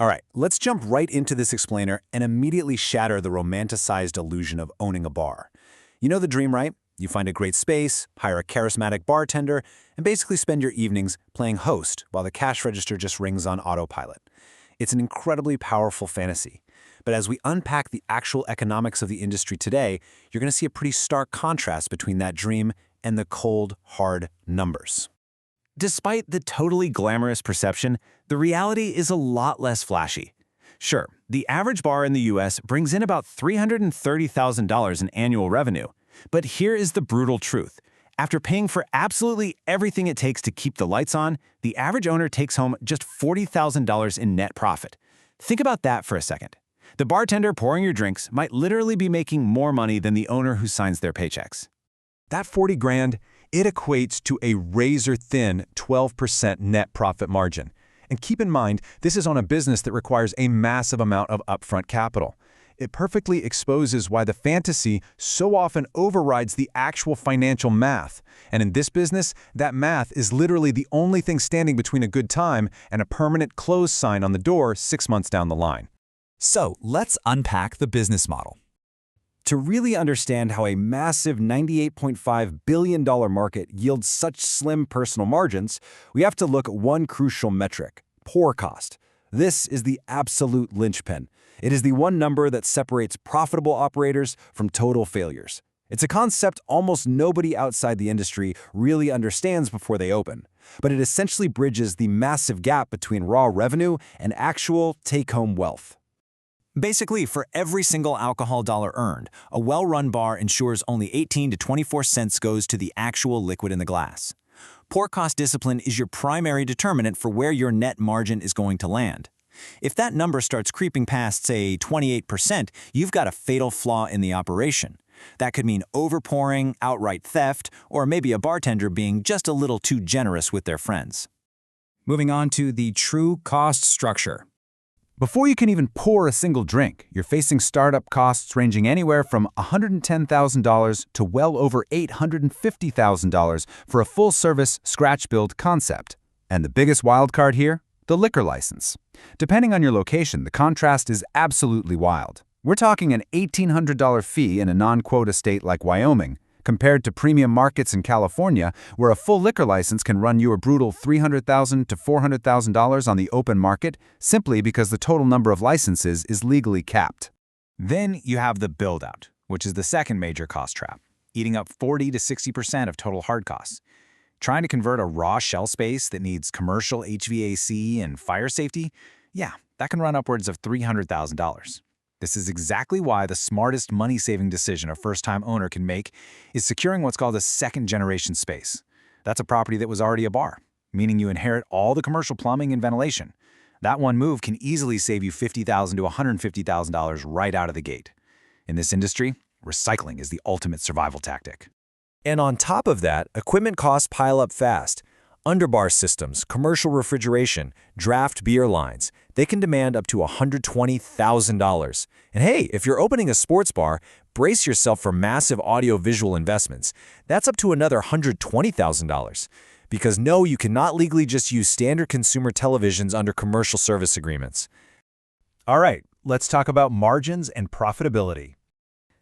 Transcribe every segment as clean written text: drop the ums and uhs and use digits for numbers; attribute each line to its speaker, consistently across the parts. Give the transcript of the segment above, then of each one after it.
Speaker 1: All right, let's jump right into this explainer and immediately shatter the romanticized illusion of owning a bar. You know the dream, right? You find a great space, hire a charismatic bartender, and basically spend your evenings playing host while the cash register just rings on autopilot. It's an incredibly powerful fantasy. But as we unpack the actual economics of the industry today, you're going to see a pretty stark contrast between that dream and the cold, hard numbers. Despite the totally glamorous perception, the reality is a lot less flashy. Sure, the average bar in the US brings in about $330,000 in annual revenue. But here is the brutal truth. After paying for absolutely everything it takes to keep the lights on, the average owner takes home just $40,000 in net profit. Think about that for a second. The bartender pouring your drinks might literally be making more money than the owner who signs their paychecks.
Speaker 2: That 40 grand, it equates to a razor-thin 12% net profit margin. And keep in mind, this is on a business that requires a massive amount of upfront capital. It perfectly exposes why the fantasy so often overrides the actual financial math. And in this business, that math is literally the only thing standing between a good time and a permanent close sign on the door 6 months down the line.
Speaker 3: So let's unpack the business model.
Speaker 1: To really understand how a massive $98.5 billion market yields such slim personal margins, we have to look at one crucial metric: pour cost. This is the absolute linchpin. It is the one number that separates profitable operators from total failures. It's a concept almost nobody outside the industry really understands before they open, but it essentially bridges the massive gap between raw revenue and actual take-home wealth.
Speaker 3: Basically, for every single alcohol dollar earned, a well-run bar ensures only 18 to 24 cents goes to the actual liquid in the glass. Pour cost discipline is your primary determinant for where your net margin is going to land. If that number starts creeping past, say, 28%, you've got a fatal flaw in the operation. That could mean overpouring, outright theft, or maybe a bartender being just a little too generous with their friends.
Speaker 4: Moving on to the true cost structure.
Speaker 2: Before you can even pour a single drink, you're facing startup costs ranging anywhere from $110,000 to well over $850,000 for a full-service, scratch-build concept. And the biggest wildcard here? The liquor license. Depending on your location, the contrast is absolutely wild. We're talking an $1,800 fee in a non-quota state like Wyoming, compared to premium markets in California, where a full liquor license can run you a brutal $300,000 to $400,000 on the open market, simply because the total number of licenses is legally capped.
Speaker 4: Then you have the build-out, which is the second major cost trap, eating up 40 to 60% of total hard costs. Trying to convert a raw shell space that needs commercial HVAC and fire safety, yeah, that can run upwards of $300,000. This is exactly why the smartest money-saving decision a first-time owner can make is securing what's called a second-generation space. That's a property that was already a bar, meaning you inherit all the commercial plumbing and ventilation. That one move can easily save you $50,000 to $150,000 right out of the gate. In this industry, recycling is the ultimate survival tactic.
Speaker 1: And on top of that, equipment costs pile up fast. Underbar systems, commercial refrigeration, draft beer lines, they can demand up to $120,000. And hey, if you're opening a sports bar, brace yourself for massive audio-visual investments. That's up to another $120,000. Because no, you cannot legally just use standard consumer televisions under commercial service agreements.
Speaker 2: All right, let's talk about margins and profitability.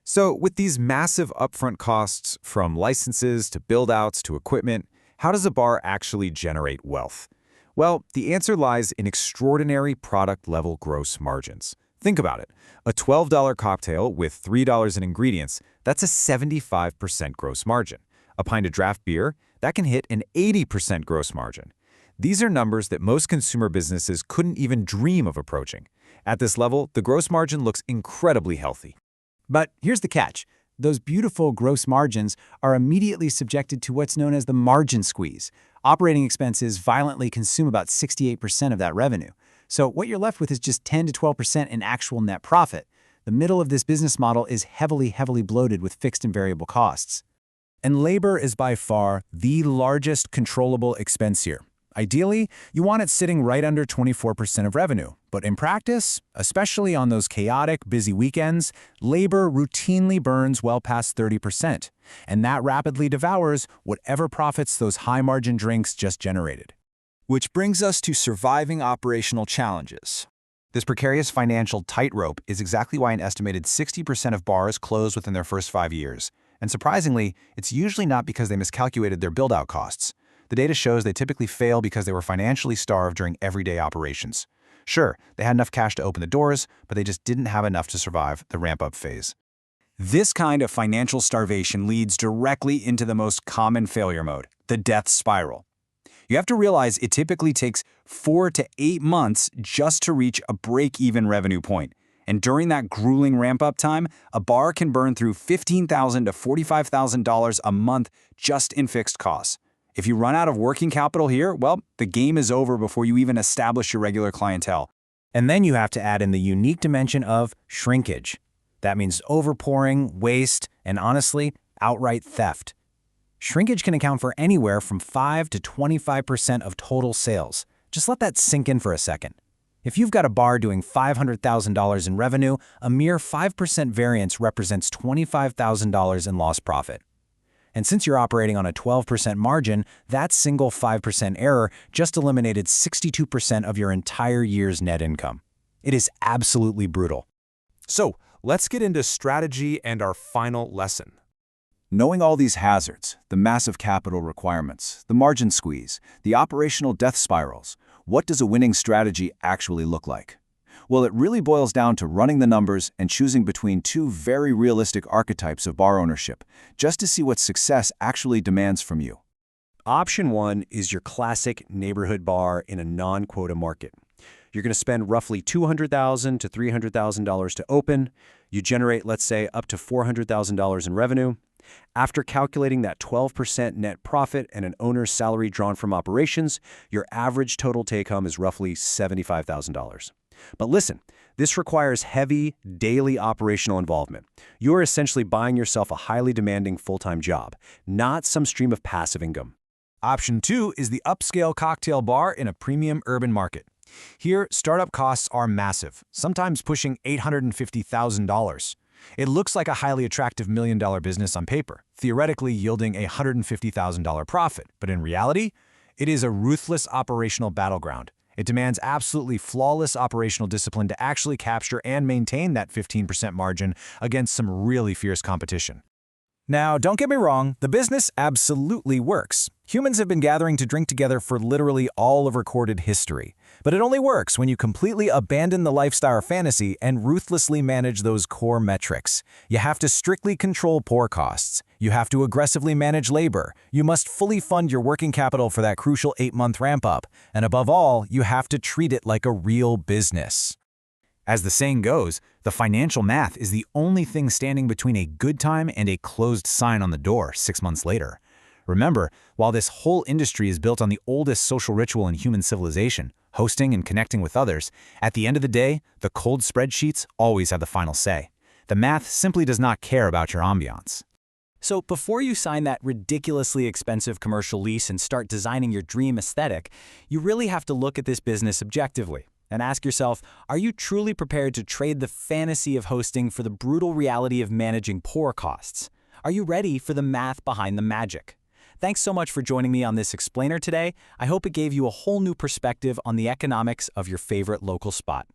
Speaker 1: So with these massive upfront costs, from licenses to build-outs to equipment, how does a bar actually generate wealth? Well, the answer lies in extraordinary product-level gross margins. Think about it. A $12 cocktail with $3 in ingredients, that's a 75% gross margin. A pint of draft beer, that can hit an 80% gross margin. These are numbers that most consumer businesses couldn't even dream of approaching. At this level, the gross margin looks incredibly healthy.
Speaker 4: But here's the catch. Those beautiful gross margins are immediately subjected to what's known as the margin squeeze. Operating expenses violently consume about 68% of that revenue. So what you're left with is just 10 to 12% in actual net profit. The middle of this business model is heavily bloated with fixed and variable costs.
Speaker 1: And labor is by far the largest controllable expense here. Ideally, you want it sitting right under 24% of revenue. But in practice, especially on those chaotic, busy weekends, labor routinely burns well past 30%. And that rapidly devours whatever profits those high-margin drinks just generated.
Speaker 3: Which brings us to surviving operational challenges.
Speaker 2: This precarious financial tightrope is exactly why an estimated 60% of bars close within their first 5 years. And surprisingly, it's usually not because they miscalculated their build-out costs. The data shows they typically fail because they were financially starved during everyday operations. Sure, they had enough cash to open the doors, but they just didn't have enough to survive the ramp-up phase.
Speaker 3: This kind of financial starvation leads directly into the most common failure mode, the death spiral. You have to realize it typically takes 4 to 8 months just to reach a break-even revenue point. And during that grueling ramp-up time, a bar can burn through $15,000 to $45,000 a month just in fixed costs. If you run out of working capital here, well, the game is over before you even establish your regular clientele.
Speaker 4: And then you have to add in the unique dimension of shrinkage. That means overpouring, waste, and honestly, outright theft. Shrinkage can account for anywhere from 5 to 25% of total sales. Just let that sink in for a second. If you've got a bar doing $500,000 in revenue, a mere 5% variance represents $25,000 in lost profit. And since you're operating on a 12% margin, that single 5% error just eliminated 62% of your entire year's net income. It is absolutely brutal.
Speaker 5: So, let's get into strategy and our final lesson.
Speaker 2: Knowing all these hazards, the massive capital requirements, the margin squeeze, the operational death spirals, what does a winning strategy actually look like? Well, it really boils down to running the numbers and choosing between two very realistic archetypes of bar ownership, just to see what success actually demands from you.
Speaker 1: Option 1 is your classic neighborhood bar in a non-quota market. You're going to spend roughly $200,000 to $300,000 to open. You generate, let's say, up to $400,000 in revenue. After calculating that 12% net profit and an owner's salary drawn from operations, your average total take-home is roughly $75,000. But listen, this requires heavy, daily operational involvement. You're essentially buying yourself a highly demanding full-time job, not some stream of passive income.
Speaker 4: Option 2 is the upscale cocktail bar in a premium urban market. Here, startup costs are massive, sometimes pushing $850,000. It looks like a highly attractive $1 million business on paper, theoretically yielding a $150,000 profit, but in reality, it is a ruthless operational battleground. It demands absolutely flawless operational discipline to actually capture and maintain that 15% margin against some really fierce competition. Now, don't get me wrong, the business absolutely works. Humans have been gathering to drink together for literally all of recorded history. But it only works when you completely abandon the lifestyle fantasy and ruthlessly manage those core metrics. You have to strictly control pour costs. You have to aggressively manage labor. You must fully fund your working capital for that crucial 8-month ramp-up. And above all, you have to treat it like a real business. As the saying goes, the financial math is the only thing standing between a good time and a closed sign on the door 6 months later. Remember, while this whole industry is built on the oldest social ritual in human civilization, hosting and connecting with others, at the end of the day, the cold spreadsheets always have the final say. The math simply does not care about your ambiance.
Speaker 3: So before you sign that ridiculously expensive commercial lease and start designing your dream aesthetic, you really have to look at this business objectively and ask yourself, are you truly prepared to trade the fantasy of hosting for the brutal reality of managing pour costs? Are you ready for the math behind the magic? Thanks so much for joining me on this explainer today. I hope it gave you a whole new perspective on the economics of your favorite local spot.